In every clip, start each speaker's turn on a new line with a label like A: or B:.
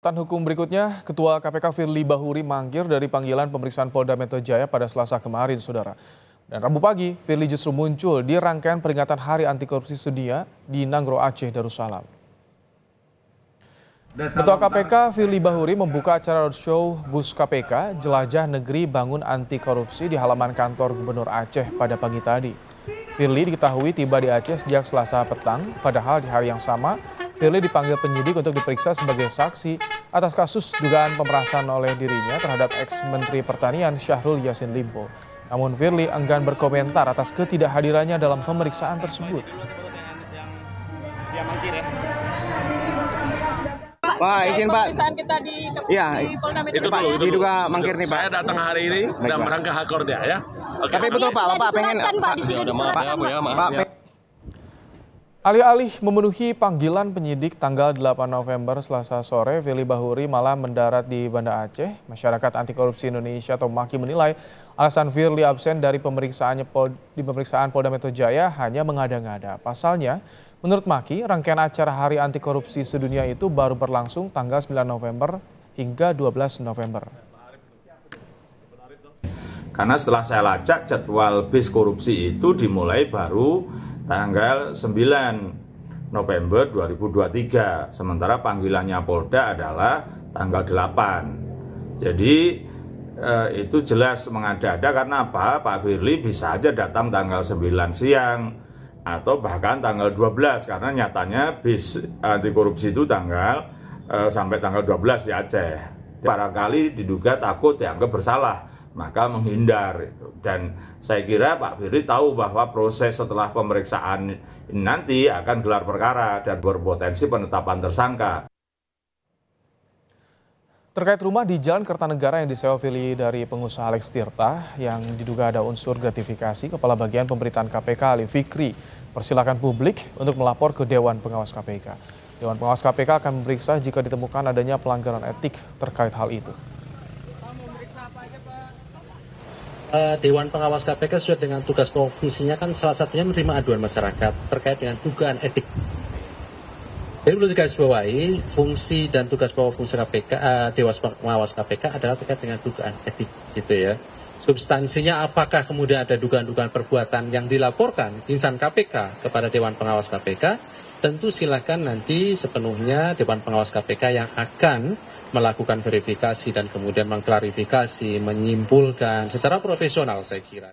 A: Tan hukum berikutnya, Ketua KPK Firly Bahuri mangkir dari panggilan pemeriksaan Polda Metro Jaya pada Selasa kemarin, Saudara. Dan Rabu pagi, Firly justru muncul di rangkaian peringatan Hari Anti Korupsi Sedunia di Nanggro Aceh, Darussalam. Ketua KPK Firly Bahuri membuka acara roadshow Bus KPK Jelajah Negeri Bangun Anti Korupsi di halaman kantor Gubernur Aceh pada pagi tadi. Firly diketahui tiba di Aceh sejak Selasa petang, padahal di hari yang sama Firly dipanggil penyidik untuk diperiksa sebagai saksi atas kasus dugaan pemerasan oleh dirinya terhadap ex-Menteri Pertanian Syahrul Yassin Limpo. Namun Firly enggan berkomentar atas ketidakhadirannya dalam pemeriksaan tersebut.
B: Pak, izin Pak.
C: Pemeriksaan kita di Polda Metro
B: Itu Pak, diduga mangkir nih Pak.
D: Saya datang hari ini dan merangkap hakordnya ya.
B: Tapi betul Pak, Bapak pengen
A: Alih-alih memenuhi panggilan penyidik tanggal 8 November Selasa sore, Firly Bahuri malah mendarat di Banda Aceh. Masyarakat Anti Korupsi Indonesia atau MAKI menilai alasan Firly absen dari pemeriksaan Polda Metro Jaya hanya mengada-ngada. Pasalnya, menurut MAKI, rangkaian acara Hari Anti Korupsi Sedunia itu baru berlangsung tanggal 9 November hingga 12 November.
E: Karena setelah saya lacak jadwal bis korupsi itu dimulai baru tanggal 9 November 2023, sementara panggilannya Polda adalah tanggal 8. Jadi itu jelas mengada-ada karena apa? Pak Firly bisa aja datang tanggal 9 siang atau bahkan tanggal 12 karena nyatanya bis anti korupsi itu sampai tanggal 12 di Aceh. Barangkali diduga takut dianggap bersalah, maka menghindar itu. Dan saya kira Pak Firly tahu bahwa proses setelah pemeriksaan ini nanti akan gelar perkara dan berpotensi penetapan tersangka.
A: Terkait rumah di Jalan Kertanegara yang disewa Firly dari pengusaha Alex Tirta yang diduga ada unsur gratifikasi, Kepala Bagian Pemberitaan KPK Ali Fikri persilakan publik untuk melapor ke Dewan Pengawas KPK. Dewan Pengawas KPK akan memeriksa jika ditemukan adanya pelanggaran etik terkait hal itu.
F: Dewan Pengawas KPK sesuai dengan tugas pokok fungsinya kan salah satunya menerima aduan masyarakat terkait dengan dugaan etik. Jadi perlu digarisbawahi fungsi dan tugas pokok fungsi KPK, Dewan Pengawas KPK adalah terkait dengan dugaan etik, gitu ya. Substansinya apakah kemudian ada dugaan-dugaan perbuatan yang dilaporkan insan KPK kepada Dewan Pengawas KPK? Tentu silakan nanti sepenuhnya Dewan Pengawas KPK yang akan melakukan verifikasi dan kemudian mengklarifikasi, menyimpulkan secara profesional saya kira.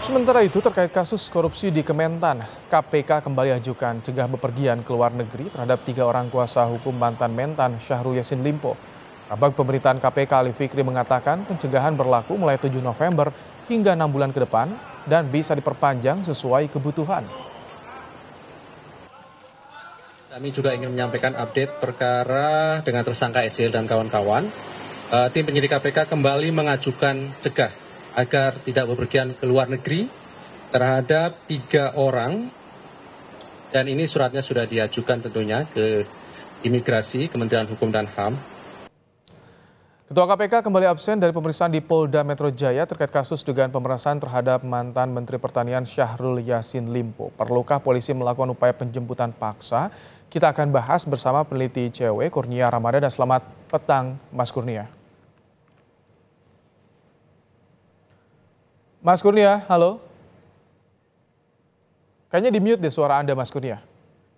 A: Sementara itu terkait kasus korupsi di Kementan, KPK kembali ajukan cegah bepergian ke luar negeri terhadap 3 orang kuasa hukum mantan Mentan Syahrul Yassin Limpo. Kabag Pemberitaan KPK Ali Fikri mengatakan pencegahan berlaku mulai 7 November hingga 6 bulan ke depan dan bisa diperpanjang sesuai kebutuhan.
F: Kami juga ingin menyampaikan update perkara dengan tersangka SL dan kawan-kawan. Tim penyidik KPK kembali mengajukan cegah agar tidak bepergian ke luar negeri terhadap 3 orang. Dan ini suratnya sudah diajukan tentunya ke Imigrasi, Kementerian Hukum dan HAM.
A: Ketua KPK kembali absen dari pemeriksaan di Polda Metro Jaya terkait kasus dugaan pemerasan terhadap mantan Menteri Pertanian Syahrul Yassin Limpo. Perlukah polisi melakukan upaya penjemputan paksa? Kita akan bahas bersama peneliti ICW Kurnia Ramadhan. Selamat petang, Mas Kurnia. Mas Kurnia, halo. Kayaknya di-mute deh suara Anda, Mas Kurnia.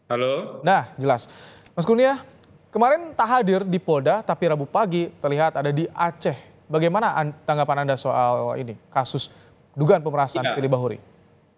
D: Halo.
A: Nah, jelas. Mas Kurnia, kemarin tak hadir di Polda, tapi Rabu pagi terlihat ada di Aceh. Bagaimana tanggapan Anda soal ini, kasus dugaan pemerasan Firly Bahuri?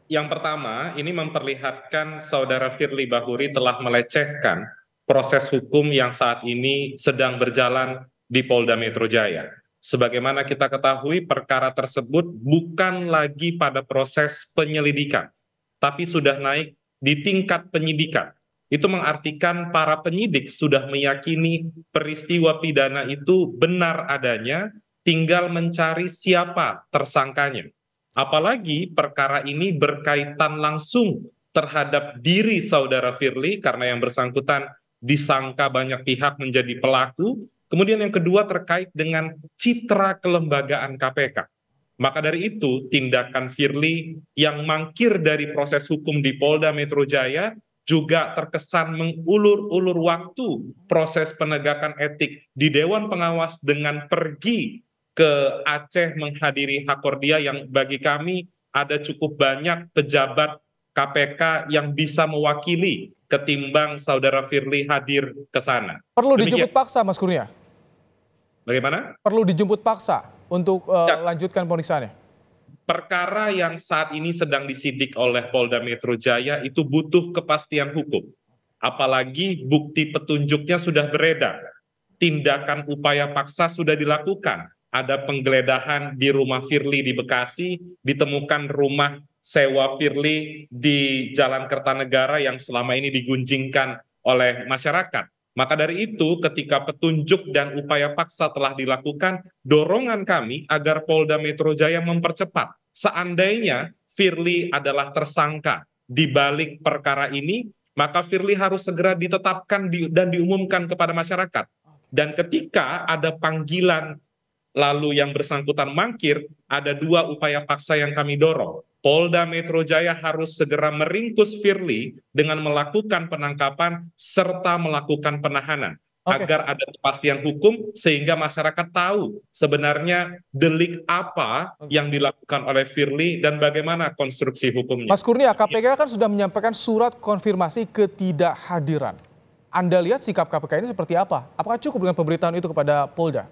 D: Yang pertama, ini memperlihatkan saudara Firly Bahuri telah melecehkan proses hukum yang saat ini sedang berjalan di Polda Metro Jaya. Sebagaimana kita ketahui, perkara tersebut bukan lagi pada proses penyelidikan, tapi sudah naik di tingkat penyidikan. Itu mengartikan para penyidik sudah meyakini peristiwa pidana itu benar adanya, tinggal mencari siapa tersangkanya. Apalagi perkara ini berkaitan langsung terhadap diri saudara Firly karena yang bersangkutan disangka banyak pihak menjadi pelaku. Kemudian yang kedua terkait dengan citra kelembagaan KPK. Maka dari itu tindakan Firly yang mangkir dari proses hukum di Polda Metro Jaya juga terkesan mengulur-ulur waktu proses penegakan etik di Dewan Pengawas dengan pergi ke Aceh menghadiri Hakordia yang bagi kami ada cukup banyak pejabat KPK yang bisa mewakili ketimbang saudara Firly hadir ke sana.
A: Perlu
D: Demikian.
A: dijemput paksa, Mas Kurnia?
D: Bagaimana?
A: Perlu dijemput paksa untuk
D: Ya.
A: lanjutkan pemeriksaannya?
D: Perkara yang saat ini sedang disidik oleh Polda Metro Jaya itu butuh kepastian hukum. Apalagi bukti petunjuknya sudah beredar. Tindakan upaya paksa sudah dilakukan. Ada penggeledahan di rumah Firly di Bekasi, ditemukan rumah sewa Firly di Jalan Kertanegara yang selama ini digunjingkan oleh masyarakat. Maka dari itu, ketika petunjuk dan upaya paksa telah dilakukan, dorongan kami agar Polda Metro Jaya mempercepat. Seandainya Firly adalah tersangka di balik perkara ini, maka Firly harus segera ditetapkan dan diumumkan kepada masyarakat. Dan ketika ada panggilan lalu yang bersangkutan mangkir, ada 2 upaya paksa yang kami dorong. Polda Metro Jaya harus segera meringkus Firly dengan melakukan penangkapan serta melakukan penahanan. Agar ada kepastian hukum sehingga masyarakat tahu sebenarnya delik apa yang dilakukan oleh Firly dan bagaimana konstruksi hukumnya.
A: Mas Kurnia, KPK kan sudah menyampaikan surat konfirmasi ketidakhadiran. Anda lihat sikap KPK ini seperti apa? Apakah cukup dengan pemberitahuan itu kepada Polda?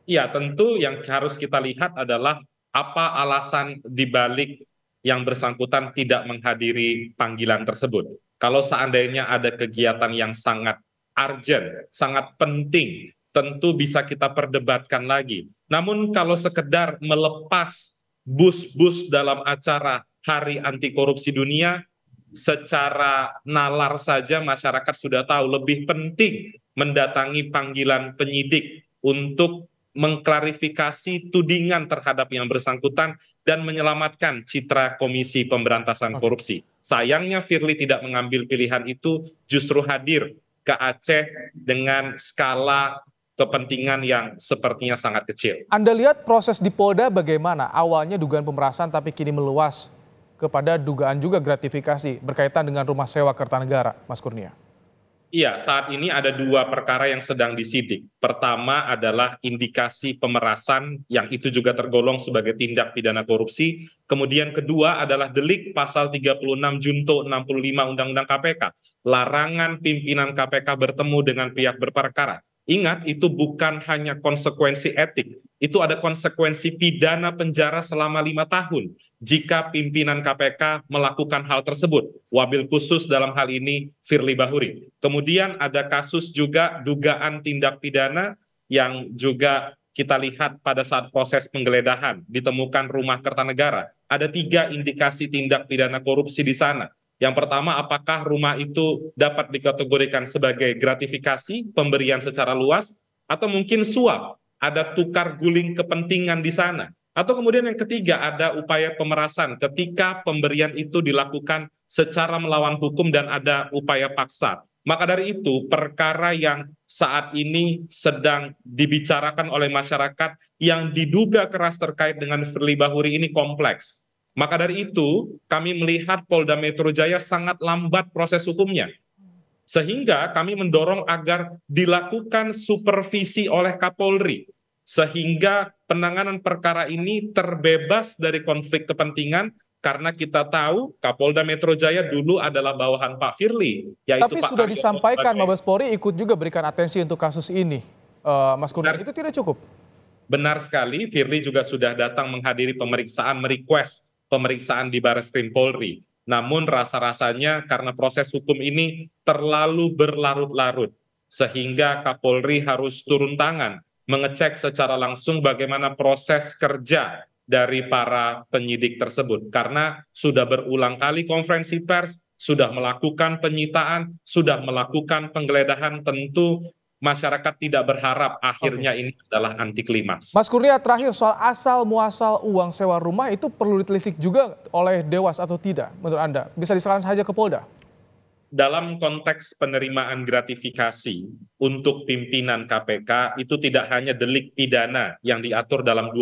D: Ya, tentu yang harus kita lihat adalah apa alasan dibalik yang bersangkutan tidak menghadiri panggilan tersebut. Kalau seandainya ada kegiatan yang sangat urgent, sangat penting, tentu bisa kita perdebatkan lagi. Namun kalau sekedar melepas bus-bus dalam acara Hari Anti Korupsi Dunia, secara nalar saja masyarakat sudah tahu lebih penting mendatangi panggilan penyidik untuk mengklarifikasi tudingan terhadap yang bersangkutan dan menyelamatkan citra Komisi Pemberantasan Korupsi. Sayangnya Firly tidak mengambil pilihan itu, justru hadir ke Aceh dengan skala kepentingan yang sepertinya sangat kecil.
A: Anda lihat proses di Polda bagaimana? Awalnya dugaan pemerasan tapi kini meluas kepada dugaan juga gratifikasi berkaitan dengan rumah sewa Kertanegara, Mas Kurnia.
D: Iya, saat ini ada 2 perkara yang sedang disidik. Pertama adalah indikasi pemerasan yang itu juga tergolong sebagai tindak pidana korupsi. Kemudian kedua adalah delik pasal 36 Junto 65 Undang-Undang KPK. Larangan pimpinan KPK bertemu dengan pihak berperkara. Ingat, itu bukan hanya konsekuensi etik, itu ada konsekuensi pidana penjara selama 5 tahun jika pimpinan KPK melakukan hal tersebut. Wabil khusus dalam hal ini Firly Bahuri. Kemudian ada kasus juga dugaan tindak pidana yang juga kita lihat pada saat proses penggeledahan ditemukan rumah Kertanegara. Ada 3 indikasi tindak pidana korupsi di sana. Yang pertama, apakah rumah itu dapat dikategorikan sebagai gratifikasi, pemberian secara luas, atau mungkin suap, ada tukar guling kepentingan di sana. Atau kemudian yang ketiga, ada upaya pemerasan ketika pemberian itu dilakukan secara melawan hukum dan ada upaya paksa. Maka dari itu, perkara yang saat ini sedang dibicarakan oleh masyarakat yang diduga keras terkait dengan Firly Bahuri ini kompleks. Maka dari itu, kami melihat Polda Metro Jaya sangat lambat proses hukumnya. Sehingga kami mendorong agar dilakukan supervisi oleh Kapolri. Sehingga penanganan perkara ini terbebas dari konflik kepentingan, karena kita tahu Kapolda Metro Jaya dulu adalah bawahan Pak Firly.
A: Tapi sudah disampaikan Mabes Polri ikut juga berikan atensi untuk kasus ini. Mas Kurnia, itu tidak cukup?
D: Benar sekali, Firly juga sudah datang menghadiri pemeriksaan, merequest pemeriksaan di Barreskrim Polri. Namun rasa-rasanya karena proses hukum ini terlalu berlarut-larut, sehingga Kapolri harus turun tangan, mengecek secara langsung bagaimana proses kerja dari para penyidik tersebut. Karena sudah berulang kali konferensi pers, sudah melakukan penyitaan, sudah melakukan penggeledahan, tentu masyarakat tidak berharap akhirnya ini adalah anti klimaks.
A: Mas Kurnia, terakhir soal asal muasal uang sewa rumah itu perlu ditelisik juga oleh Dewas atau tidak menurut Anda? Bisa diserahkan saja ke Polda?
D: Dalam konteks penerimaan gratifikasi untuk pimpinan KPK itu tidak hanya delik pidana yang diatur dalam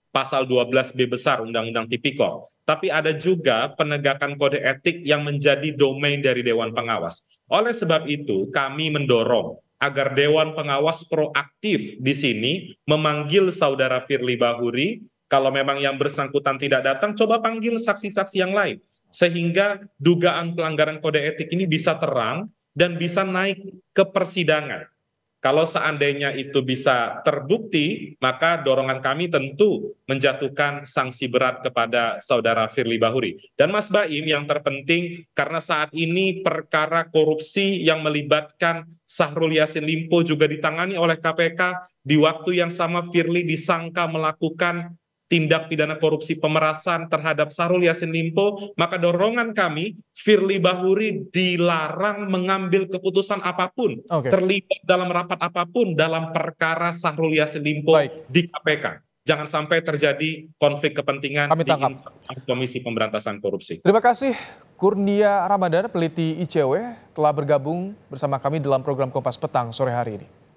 D: pasal 12B besar Undang-Undang Tipikor, tapi ada juga penegakan kode etik yang menjadi domain dari Dewan Pengawas. Oleh sebab itu, kami mendorong agar Dewan Pengawas proaktif di sini memanggil saudara Firly Bahuri. Kalau memang yang bersangkutan tidak datang, coba panggil saksi-saksi yang lain. Sehingga dugaan pelanggaran kode etik ini bisa terang dan bisa naik ke persidangan. Kalau seandainya itu bisa terbukti, maka dorongan kami tentu menjatuhkan sanksi berat kepada saudara Firly Bahuri. Dan Mas Baim, yang terpenting karena saat ini perkara korupsi yang melibatkan Syahrul Yassin Limpo juga ditangani oleh KPK, di waktu yang sama Firly disangka melakukan tindak pidana korupsi pemerasan terhadap Syahrul Yassin Limpo, maka dorongan kami, Firly Bahuri dilarang mengambil keputusan apapun, terlibat dalam rapat apapun dalam perkara Syahrul Yassin Limpo di KPK. Jangan sampai terjadi konflik kepentingan di Komisi Pemberantasan Korupsi.
A: Terima kasih Kurnia Ramadan, peneliti ICW, telah bergabung bersama kami dalam program Kompas Petang sore hari ini.